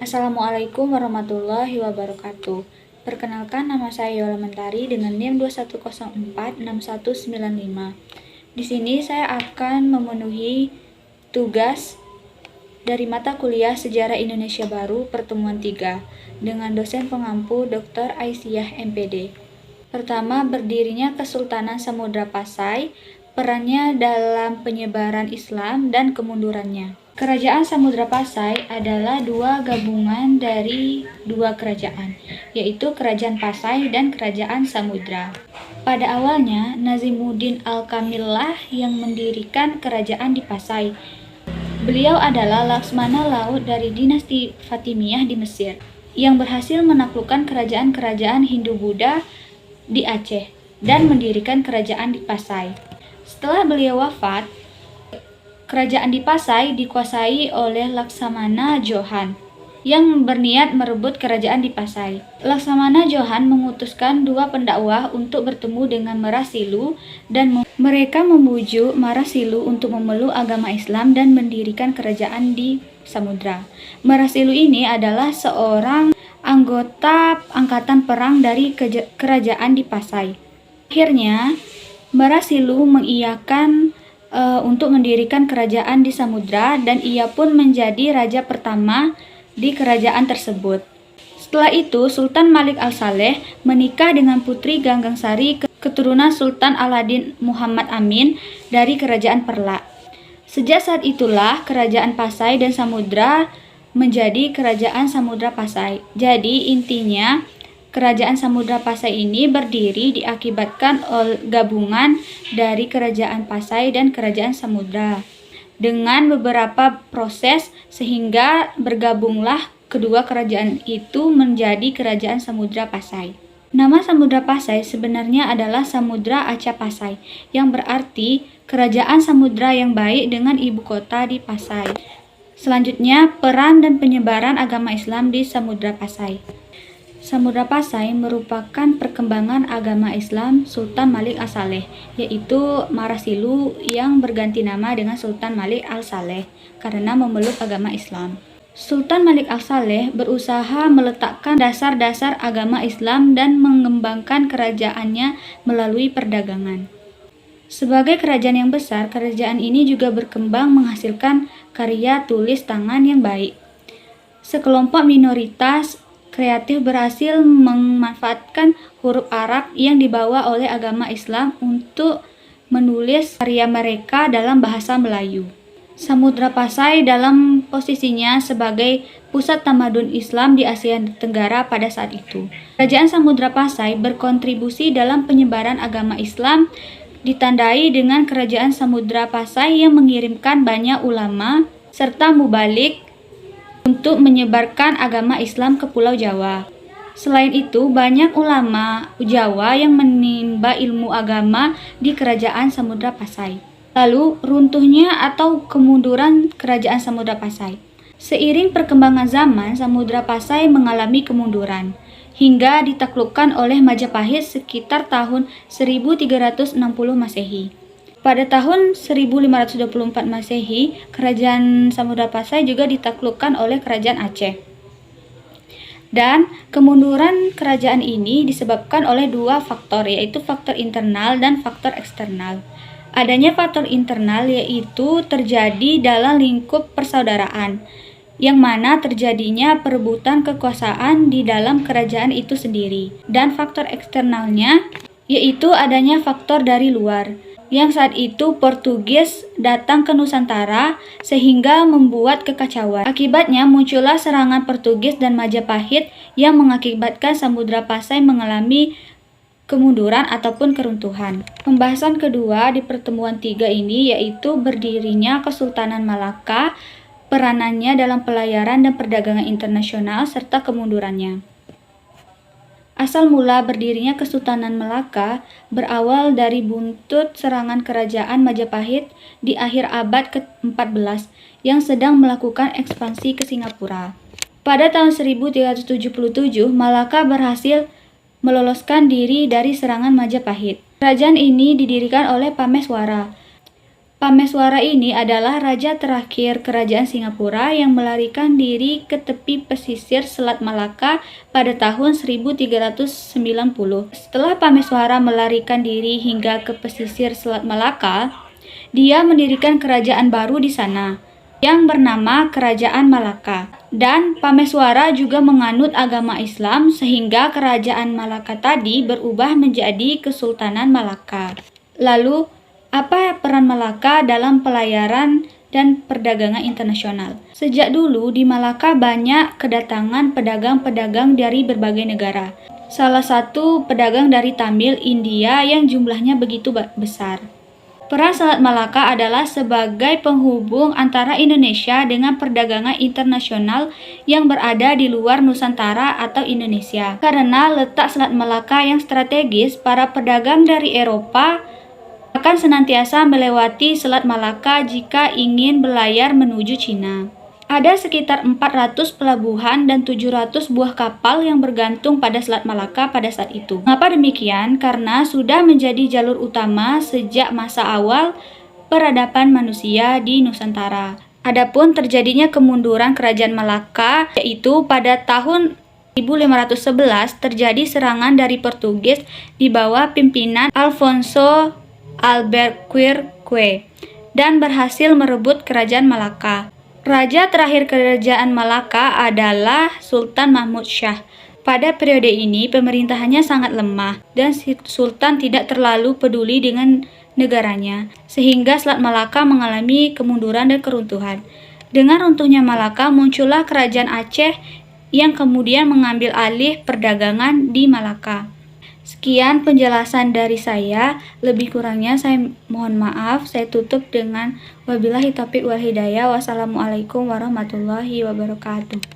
Assalamualaikum warahmatullahi wabarakatuh. Perkenalkan, nama saya Yola Mentari dengan NIM 21046195. Di sini saya akan memenuhi tugas dari mata kuliah Sejarah Indonesia Baru Pertemuan 3 dengan dosen pengampu Dr. Aisyah MPD. Pertama, berdirinya Kesultanan Samudra Pasai, perannya dalam penyebaran Islam dan kemundurannya. Kerajaan Samudra Pasai adalah dua gabungan dari dua kerajaan, yaitu Kerajaan Pasai dan Kerajaan Samudra. Pada awalnya, Nazimuddin Al-Kamillah yang mendirikan kerajaan di Pasai. Beliau adalah Laksmana Laut dari dinasti Fatimiyah di Mesir, yang berhasil menaklukkan kerajaan-kerajaan Hindu-Buddha di Aceh dan mendirikan kerajaan di Pasai. Setelah beliau wafat, kerajaan di Pasai dikuasai oleh Laksamana Johan yang berniat merebut kerajaan di Pasai. Laksamana Johan mengutuskan dua pendakwah untuk bertemu dengan Marasilu dan mereka membujuk Marasilu untuk memeluk agama Islam dan mendirikan kerajaan di Samudra. Marasilu ini adalah seorang anggota angkatan perang dari kerajaan di Pasai. Akhirnya, Marasilu mengiyakan untuk mendirikan kerajaan di Samudra dan ia pun menjadi raja pertama di kerajaan tersebut. Setelah itu, Sultan Malik Al-Saleh menikah dengan putri Ganggangsari keturunan Sultan Aladin Muhammad Amin dari kerajaan Perlak. Sejak saat itulah kerajaan Pasai dan Samudra menjadi kerajaan Samudra Pasai. Jadi intinya kerajaan Samudra Pasai ini berdiri diakibatkan gabungan dari kerajaan Pasai dan kerajaan Samudra dengan beberapa proses sehingga bergabunglah kedua kerajaan itu menjadi kerajaan Samudra Pasai. Nama Samudra Pasai sebenarnya adalah Samudra Aca Pasai yang berarti kerajaan samudra yang baik dengan ibu kota di Pasai. Selanjutnya, peran dan penyebaran agama Islam di Samudra Pasai. Samudra Pasai merupakan perkembangan agama Islam Sultan Malik Al-Saleh, yaitu Marasilu yang berganti nama dengan Sultan Malik Al-Saleh karena memeluk agama Islam. Sultan Malik Al-Saleh berusaha meletakkan dasar-dasar agama Islam dan mengembangkan kerajaannya melalui perdagangan. Sebagai kerajaan yang besar, kerajaan ini juga berkembang menghasilkan karya tulis tangan yang baik. Sekelompok minoritas kreatif berhasil memanfaatkan huruf Arab yang dibawa oleh agama Islam untuk menulis karya mereka dalam bahasa Melayu. Samudra Pasai dalam posisinya sebagai pusat tamadun Islam di Asia Tenggara pada saat itu. Kerajaan Samudra Pasai berkontribusi dalam penyebaran agama Islam, ditandai dengan kerajaan Samudra Pasai yang mengirimkan banyak ulama serta mubalik untuk menyebarkan agama Islam ke Pulau Jawa. Selain itu, banyak ulama Jawa yang menimba ilmu agama di kerajaan Samudra Pasai. Lalu, runtuhnya atau kemunduran kerajaan Samudra Pasai. Seiring perkembangan zaman, Samudra Pasai mengalami kemunduran hingga ditaklukkan oleh Majapahit sekitar tahun 1360 Masehi. Pada tahun 1524 Masehi, kerajaan Samudra Pasai juga ditaklukkan oleh kerajaan Aceh. Dan kemunduran kerajaan ini disebabkan oleh dua faktor, yaitu faktor internal dan faktor eksternal. Adanya faktor internal yaitu terjadi dalam lingkup persaudaraan, yang mana terjadinya perebutan kekuasaan di dalam kerajaan itu sendiri. Dan faktor eksternalnya yaitu adanya faktor dari luar, yang saat itu Portugis datang ke Nusantara sehingga membuat kekacauan. Akibatnya muncullah serangan Portugis dan Majapahit yang mengakibatkan Samudra Pasai mengalami kemunduran ataupun keruntuhan. Pembahasan kedua di pertemuan 3 ini yaitu berdirinya Kesultanan Malaka, peranannya dalam pelayaran dan perdagangan internasional, serta kemundurannya. Asal mula berdirinya Kesultanan Malaka berawal dari buntut serangan kerajaan Majapahit di akhir abad ke-14 yang sedang melakukan ekspansi ke Singapura. Pada tahun 1377, Malaka berhasil meloloskan diri dari serangan Majapahit. Kerajaan ini didirikan oleh Pameswara. Pameswara ini adalah raja terakhir kerajaan Singapura yang melarikan diri ke tepi pesisir Selat Malaka pada tahun 1390. Setelah Pameswara melarikan diri hingga ke pesisir Selat Malaka, dia mendirikan kerajaan baru di sana yang bernama Kerajaan Malaka. Dan Pameswara juga menganut agama Islam sehingga kerajaan Malaka tadi berubah menjadi Kesultanan Malaka. Lalu, apa peran Malaka dalam pelayaran dan perdagangan internasional? Sejak dulu di Malaka banyak kedatangan pedagang-pedagang dari berbagai negara. Salah satu pedagang dari Tamil, India yang jumlahnya begitu besar. Peran Selat Malaka adalah sebagai penghubung antara Indonesia dengan perdagangan internasional yang berada di luar Nusantara atau Indonesia. Karena letak Selat Malaka yang strategis, para pedagang dari Eropa akan senantiasa melewati Selat Malaka jika ingin berlayar menuju Cina. Ada sekitar 400 pelabuhan dan 700 buah kapal yang bergantung pada Selat Malaka pada saat itu. Mengapa demikian? Karena sudah menjadi jalur utama sejak masa awal peradaban manusia di Nusantara. Adapun terjadinya kemunduran Kerajaan Malaka, yaitu pada tahun 1511 terjadi serangan dari Portugis di bawah pimpinan Alfonso Albuquerque dan berhasil merebut Kerajaan Malaka. Raja terakhir Kerajaan Malaka adalah Sultan Mahmud Shah. Pada periode ini pemerintahannya sangat lemah dan Sultan tidak terlalu peduli dengan negaranya, sehingga Selat Malaka mengalami kemunduran dan keruntuhan. Dengan runtuhnya Malaka, muncullah Kerajaan Aceh yang kemudian mengambil alih perdagangan di Malaka. Sekian penjelasan dari saya, lebih kurangnya saya mohon maaf. Saya tutup dengan wabillahi taufiq wal hidayah. Wassalamualaikum warahmatullahi wabarakatuh.